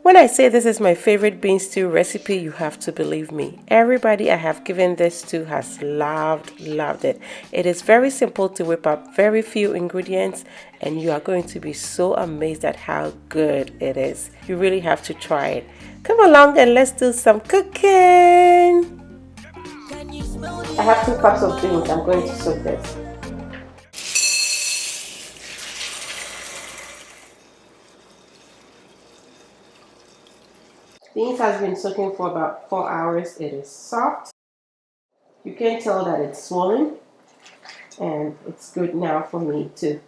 When I say this is my favorite bean stew recipe, you have to believe me. Everybody I have given this to has loved it. It is very simple to whip up, very few ingredients, and you are going to be so amazed at how good it is. You really have to try it. Come along and let's do some cooking. I have 2 cups of beans. I'm going to soak this. Beans has been soaking for about 4 hours. It is soft. You can tell that it's swollen, and it's good now for me to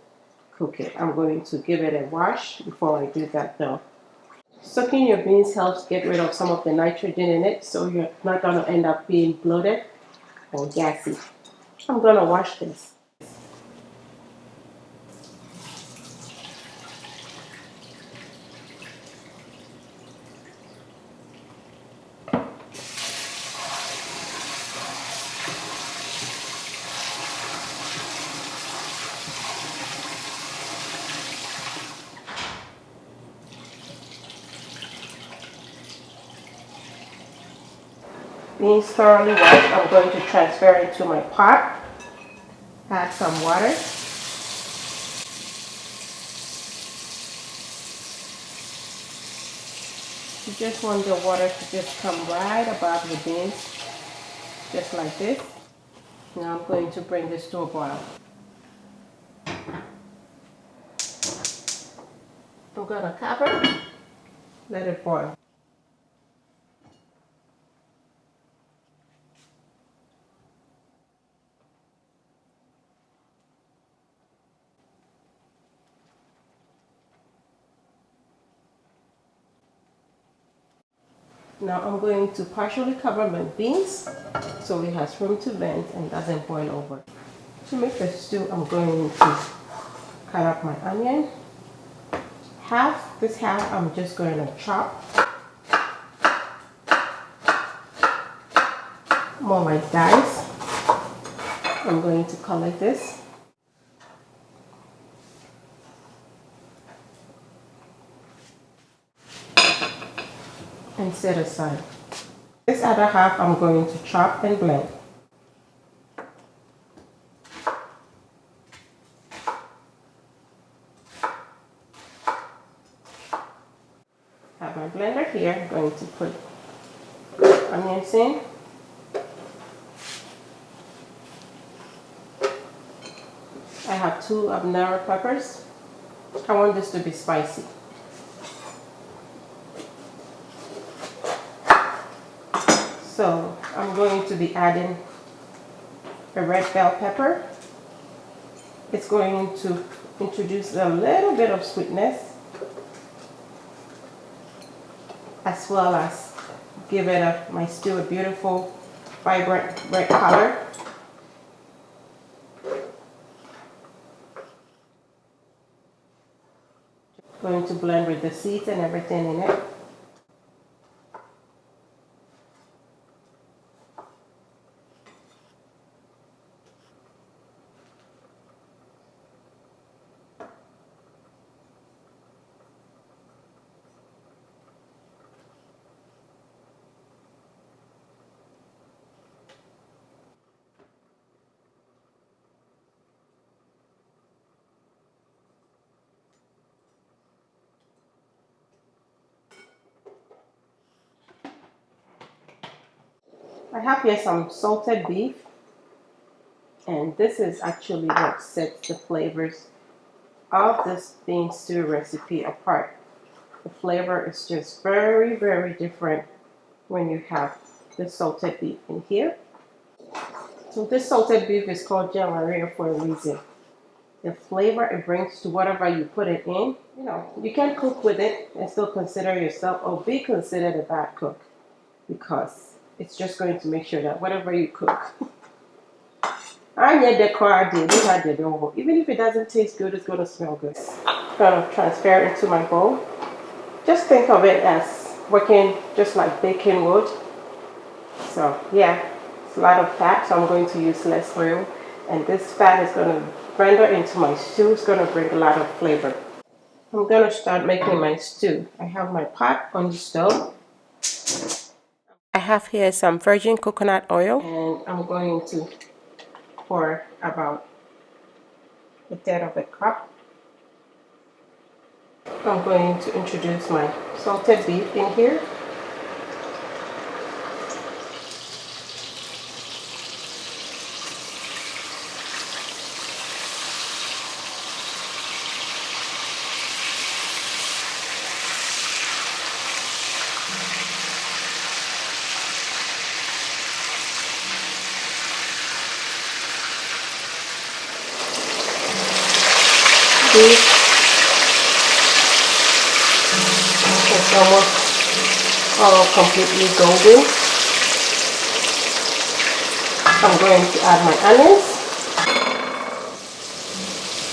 cook it. I'm going to give it a wash before I do that though. Soaking your beans helps get rid of some of the nitrogen in it, so you're not going to end up being bloated or gassy. I'm going to wash this. Beans thoroughly washed, I'm going to transfer it into my pot. Add some water. You just want the water to just come right above the beans, just like this. Now I'm going to bring this to a boil. I'm going to cover, let it boil. Now I'm going to partially cover my beans so it has room to vent and doesn't boil over. To make the stew, I'm going to cut up my onion. This half I'm just going to chop. More like dice. I'm going to collect this. And set aside. This other half I'm going to chop and blend. I have my blender here. I'm going to put onions in. I have 2 habanero peppers. I want this to be spicy. So I'm going to be adding a red bell pepper. It's going to introduce a little bit of sweetness, as well as give my stew a beautiful, vibrant red color. Going to blend with the seeds and everything in it. I have here some salted beef, and this is actually what sets the flavors of this bean stew recipe apart. The flavor is just very different when you have the salted beef in here. So this salted beef is called jollof for a reason. The flavor it brings to whatever you put it in, you can cook with it and still consider yourself or be considered a bad cook, because it's just going to make sure that whatever you cook, even if it doesn't taste good, it's going to smell good. I'm going to transfer it into my bowl. Just think of it as working just like baking wood. So yeah, it's a lot of fat, so I'm going to use less oil. And this fat is going to render into my stew. It's going to bring a lot of flavor. I'm gonna start making my stew. I have my pot on the stove. I have here some virgin coconut oil, and I'm going to pour about a third of a cup. I'm going to introduce my salted beef in here. Beef is almost all completely golden. I'm going to add my onions.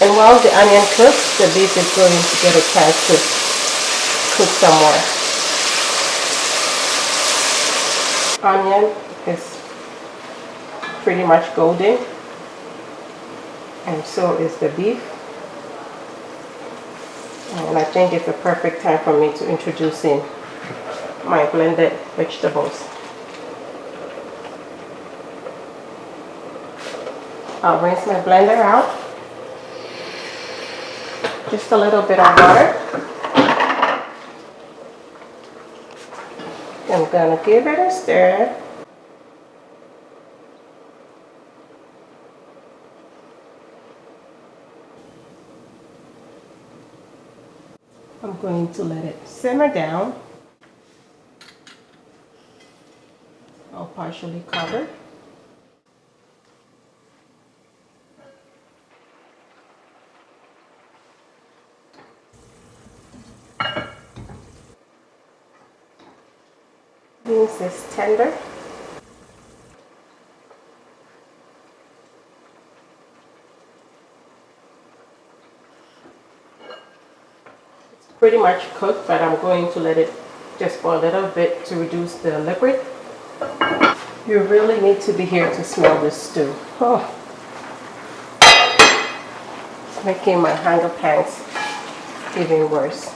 And while the onion cooks, the beef is going to get a chance to cook some more. Onion is pretty much golden, and so is the beef. And I think it's a perfect time for me to introduce in my blended vegetables. I'll rinse my blender out. Just a little bit of water. I'm gonna give it a stir. I'm going to let it simmer down. I'll partially cover. Beans is tender. It's pretty much cooked, but I'm going to let it just for a little bit to reduce the liquid. You really need to be here to smell this stew. Oh, it's making my hunger pangs even worse.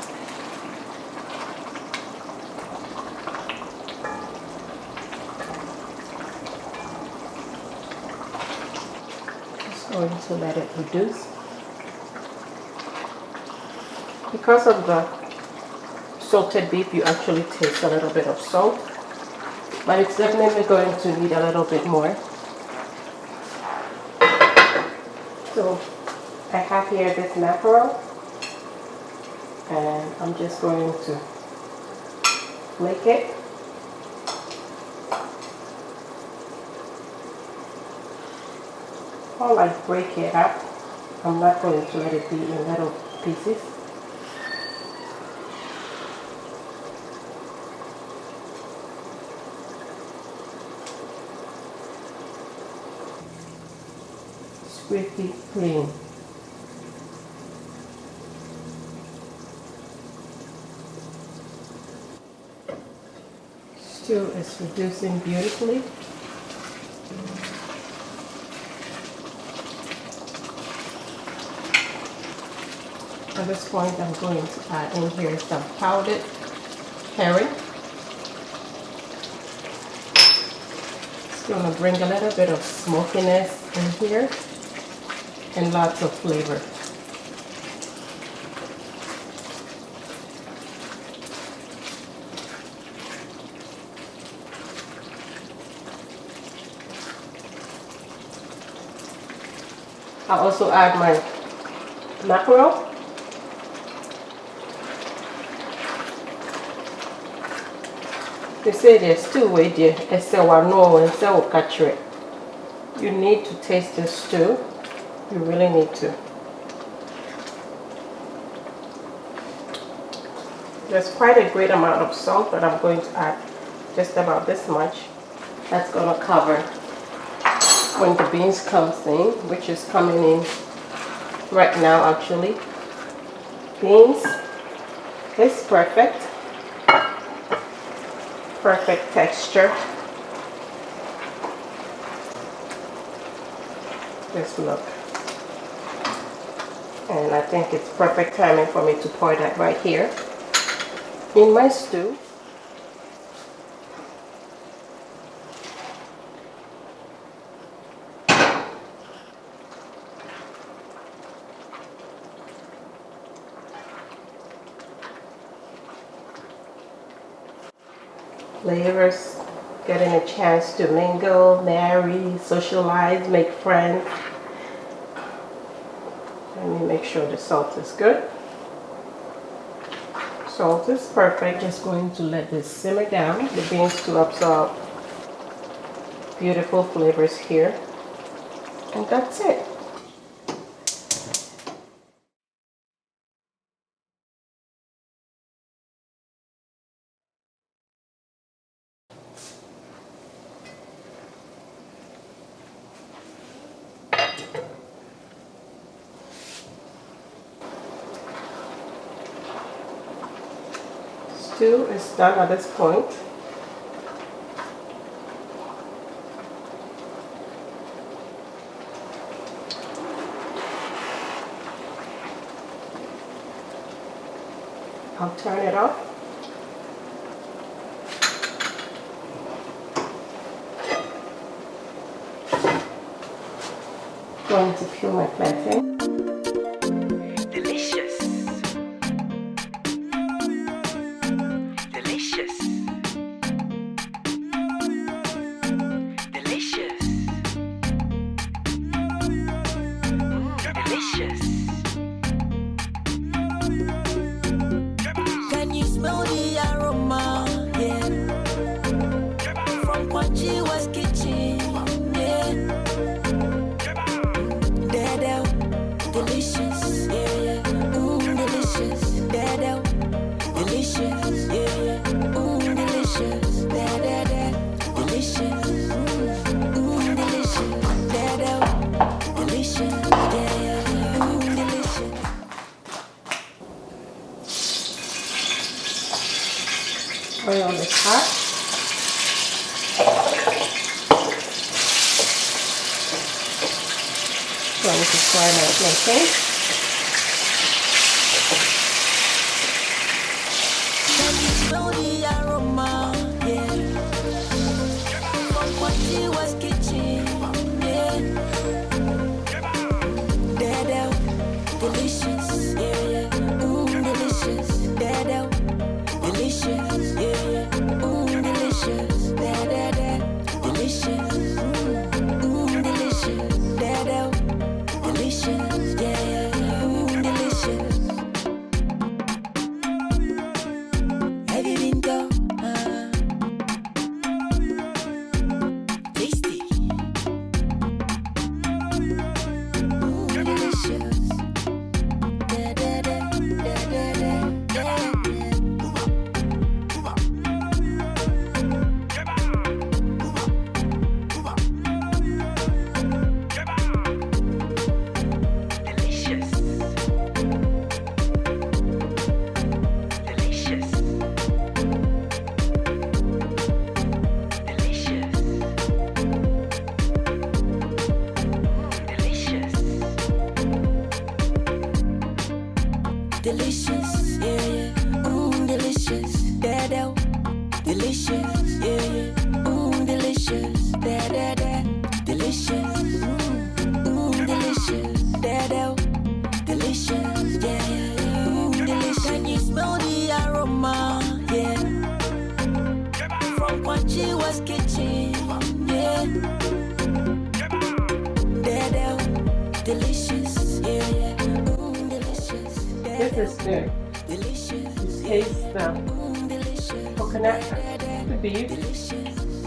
Just going to let it reduce. Because of the salted beef, you actually taste a little bit of salt, but it's definitely going to need a little bit more. So I have here this mackerel, and I'm just going to flake it. Or like break it up. I'm not going to let it be in little pieces. Squeaky clean. Stew is reducing beautifully. At this point, I'm going to add in here some powdered herring. It's going to bring a little bit of smokiness in here and lots of flavor. I'll also add my mackerel. They say there's two ways there. You need to taste this stew. You really need to. There's quite a great amount of salt, but I'm going to add just about this much. That's going to cover when the beans comes in, which is coming in right now actually. Beans is perfect. Perfect texture. Just look. And I think it's perfect timing for me to pour that right here in my stew. Flavors getting a chance to mingle, marry, socialize, make friends. Let me make sure the salt is good. Salt is perfect. Just going to let this simmer down. The beans to absorb beautiful flavors here. And that's it. Stew is done at this point. I'll turn it off. Going to peel my plantain. Delicious. Delicious. Delicious. Delicious. Can you smell the aroma? Yeah. From Kwachiwa's kitchen. Yeah. Delicious, yeah, yeah, delicious, dada, delicious, yeah, yeah, delicious, dada, delicious, delicious, dada, delicious, yeah, yeah, delicious. Oil is hot. Going to fry my plantain. Can you smell the aroma? Yeah. From Kwachiwa's kitchen. Yeah. Dada, delicious. Yeah, yeah. Delicious. Dada, delicious. Yeah, yeah. Delicious. Dada, delicious. Delicious. Dada, delicious. Yeah, yeah. Delicious. Have you been go? Tasty. Delicious. Da da da da da da da. Delicious. Delicious. Delicious. Delicious. Delicious, yeah, yeah. Delicious, dada. Delicious, yeah, yeah. Delicious, dada. Delicious, delicious, dada. Delicious, yeah, yeah. Delicious. Can you smell the aroma? Yeah. From Kwachiwa's kitchen, yeah. Dada, delicious, yeah, yeah. Delicious. This is good. Delicious. Taste the Delicious. coconut, the beef,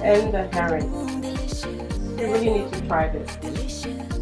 and the herring. You really need to try this. Delicious.